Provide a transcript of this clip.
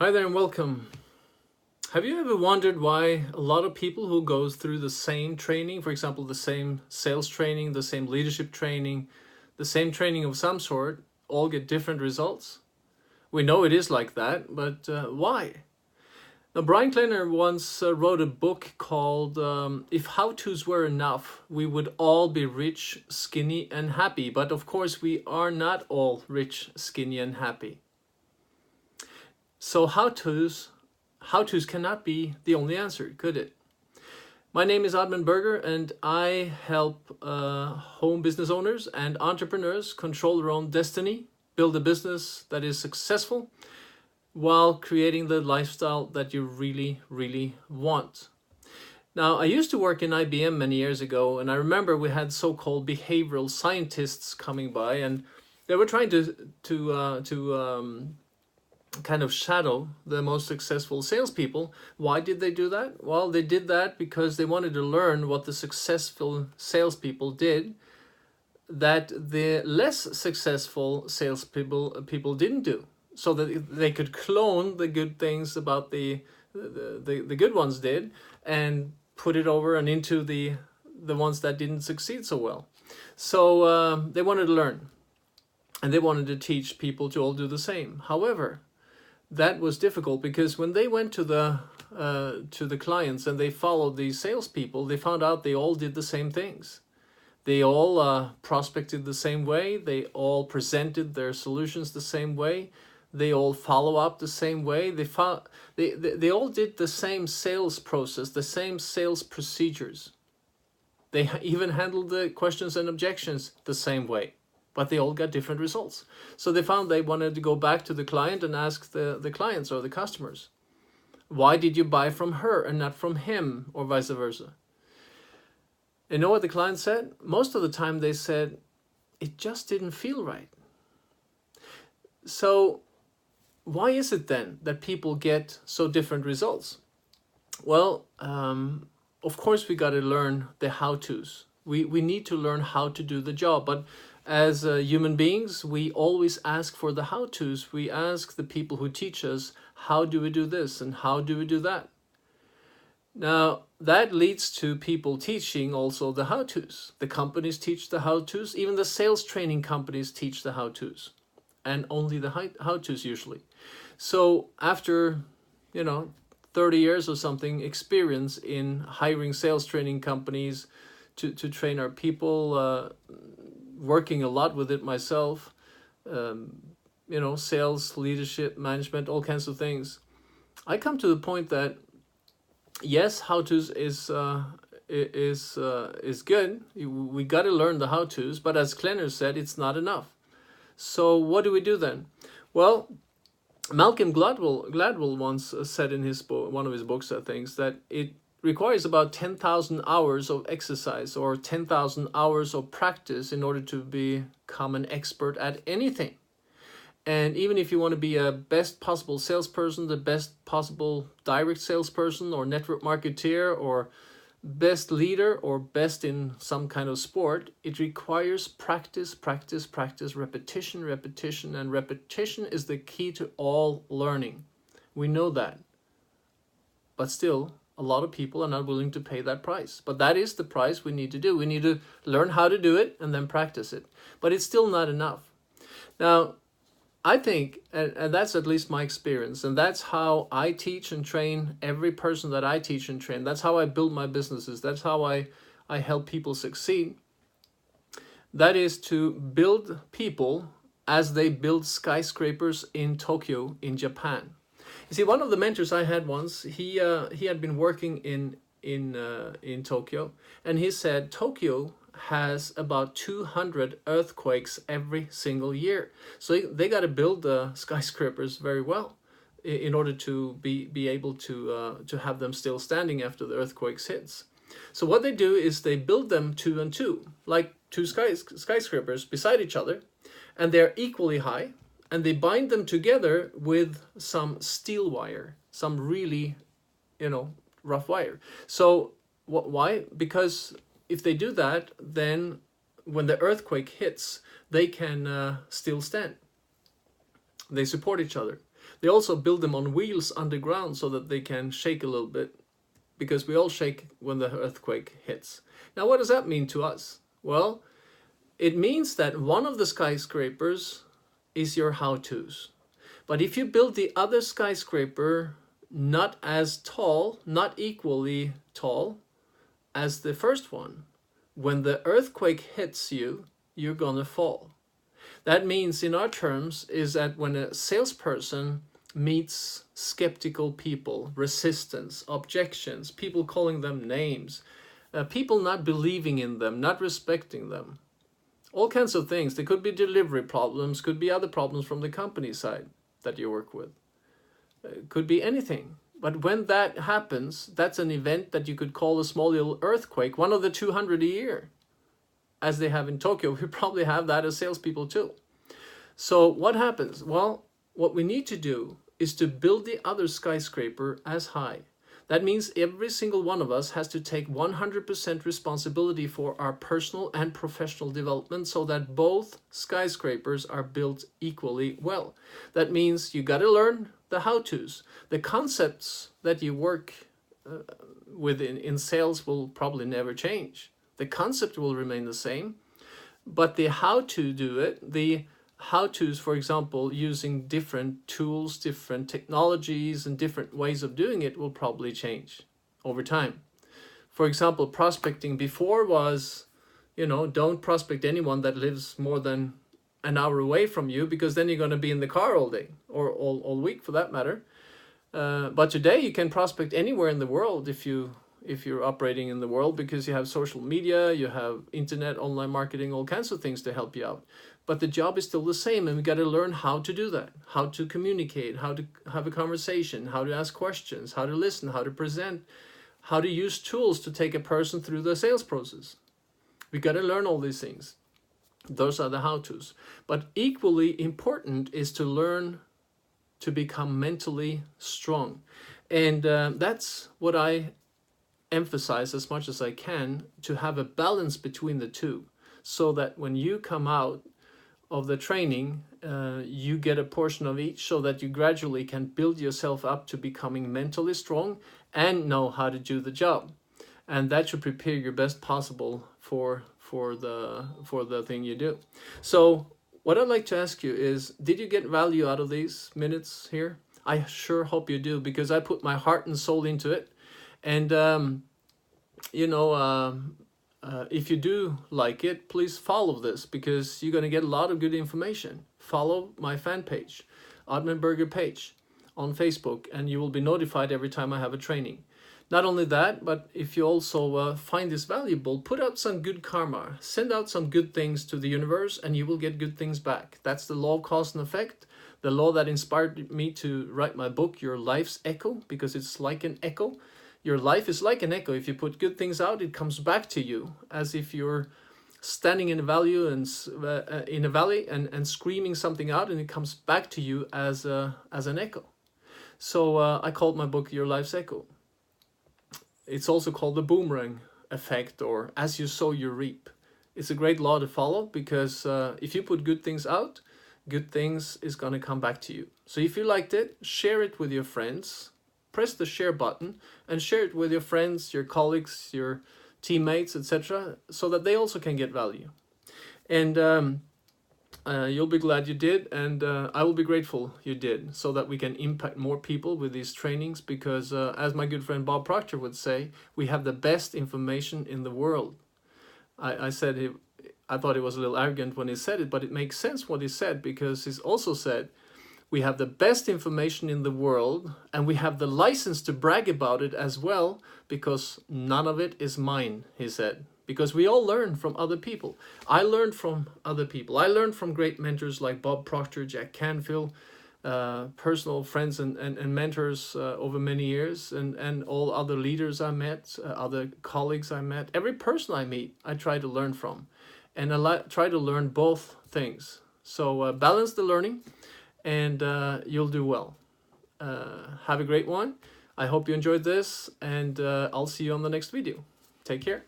Hi there and welcome. Have you ever wondered why a lot of people who goes through the same training, for example, the same sales training, the same leadership training, the same training of some sort, all get different results? We know it is like that, but why? Now, Brian Kleiner once wrote a book called If How-Tos Were Enough, We Would All Be Rich, Skinny, and Happy. But of course, we are not all rich, skinny, and happy. So how-tos cannot be the only answer, could it? My name is Admin Berger, and I help home business owners and entrepreneurs control their own destiny, build a business that is successful, while creating the lifestyle that you really, really want. Now, I used to work in IBM many years ago, and I remember we had so-called behavioral scientists coming by, and they were trying to kind of shadow the most successful salespeople. Why did they do that? Well, they did that because they wanted to learn what the successful salespeople did that the less successful salespeople didn't do, so that they could clone the good things about the good ones did and put it over and into the ones that didn't succeed so well. So they wanted to learn, and they wanted to teach people to all do the same. However, that was difficult because when they went to the clients and they followed these salespeople, they found out they all did the same things. They all prospected the same way. They all presented their solutions the same way. They all follow up the same way. They all did the same sales process, the same sales procedures. They even handled the questions and objections the same way, but they all got different results. So they found they wanted to go back to the client and ask the clients or the customers, why did you buy from her and not from him, or vice versa? You know what the client said? Most of the time they said, it just didn't feel right. So why is it then that people get so different results? Well, of course we got to learn the how-tos. We need to learn how to do the job, but as human beings, we always ask for the how-tos. We ask the people who teach us, how do we do this and how do we do that? Now, that leads to people teaching also the how-tos. The companies teach the how-tos. Even the sales training companies teach the how-tos, and only the how-tos usually. So after, 30 years or something experience in hiring sales training companies to train our people, working a lot with it myself, sales, leadership, management, all kinds of things, I come to the point that yes, how-tos is good. We got to learn the how-tos, but as Kleiner said, it's not enough. So what do we do then? Well, Malcolm Gladwell once said in his book, one of his books, I think, that it requires about 10,000 hours of exercise or 10,000 hours of practice in order to become an expert at anything. And even if you want to be a best possible salesperson, the best possible direct salesperson or network marketeer or best leader or best in some kind of sport, it requires practice, practice, practice, repetition, repetition, and repetition is the key to all learning. We know that. But still, a lot of people are not willing to pay that price. But that is the price we need to do. We need to learn how to do it and then practice it. But it's still not enough. Now, I think, and that's at least my experience, and that's how I teach and train every person that I teach and train. That's how I build my businesses. That's how I help people succeed. That is to build people as they build skyscrapers in Tokyo, in Japan. You see, one of the mentors I had once, he had been working in Tokyo, and he said Tokyo has about 200 earthquakes every single year. So they got to build the skyscrapers very well in order to be able to have them still standing after the earthquakes hits. So what they do is they build them two and two, like two skyscrapers beside each other, and they're equally high, and they bind them together with some steel wire, some really, rough wire. So why? Because if they do that, then when the earthquake hits, they can still stand. They support each other. They also build them on wheels underground so that they can shake a little bit, because we all shake when the earthquake hits. Now, what does that mean to us? Well, it means that one of the skyscrapers is your how-tos. But if you build the other skyscraper not as tall, not equally tall as the first one, when the earthquake hits you, you're gonna fall. That means, in our terms, is that when a salesperson meets skeptical people, resistance, objections, people calling them names, people not believing in them, not respecting them, all kinds of things. There could be delivery problems, could be other problems from the company side that you work with. Could be anything. But when that happens, that's an event that you could call a small little earthquake, one of the 200 a year, as they have in Tokyo. We probably have that as salespeople too. So what happens? Well, what we need to do is to build the other skyscraper as high. That means every single one of us has to take 100% responsibility for our personal and professional development, so that both skyscrapers are built equally well. That means you got to learn the how-tos. The concepts that you work with in sales will probably never change. The concept will remain the same, but the how to do it, the how-tos, for example, using different tools, different technologies, and different ways of doing it will probably change over time. For example, prospecting before was, don't prospect anyone that lives more than an hour away from you, because then you're going to be in the car all day, or all week for that matter. But today you can prospect anywhere in the world if you're operating in the world, because you have social media, you have internet, online marketing, all kinds of things to help you out. But the job is still the same, and we got to learn how to do that, how to communicate, how to have a conversation, how to ask questions, how to listen, how to present, how to use tools to take a person through the sales process. We got to learn all these things. Those are the how-tos. But equally important is to learn to become mentally strong. And that's what I emphasize as much as I can, to have a balance between the two, so that when you come out of the training, you get a portion of each, so that you gradually can build yourself up to becoming mentally strong and know how to do the job. And that should prepare you best possible for the thing you do. So what I'd like to ask you is, did you get value out of these minutes here? I sure hope you do, because I put my heart and soul into it. And if you do like it, please follow this, because you're going to get a lot of good information. Follow my fan page, Oddman Berger page on Facebook, and you will be notified every time I have a training. Not only that, but if you also find this valuable, put out some good karma. Send out some good things to the universe, and you will get good things back. That's the law of cause and effect, the law that inspired me to write my book, Your Life's Echo, because it's like an echo. Your life is like an echo. If you put good things out, it comes back to you, as if you're standing in a valley and screaming something out, and it comes back to you as an echo. So I called my book Your Life's Echo. It's also called the boomerang effect, or as you sow, you reap. It's a great law to follow, because if you put good things out, good things is going to come back to you. So if you liked it, share it with your friends. Press the share button and share it with your friends, your colleagues, your teammates, etc., so that they also can get value. And you'll be glad you did, and I will be grateful you did, so that we can impact more people with these trainings, because as my good friend Bob Proctor would say, we have the best information in the world. I thought he was a little arrogant when he said it, but it makes sense what he said, because he's also said, we have the best information in the world, and we have the license to brag about it as well, because none of it is mine, he said. Because we all learn from other people. I learned from other people. I learned from great mentors like Bob Proctor, Jack Canfield, personal friends and mentors over many years, and all other leaders I met, other colleagues I met. Every person I meet, I try to learn from. And I try to learn both things. So balance the learning, and you'll do well. Have a great one. I hope you enjoyed this, and I'll see you on the next video. Take care.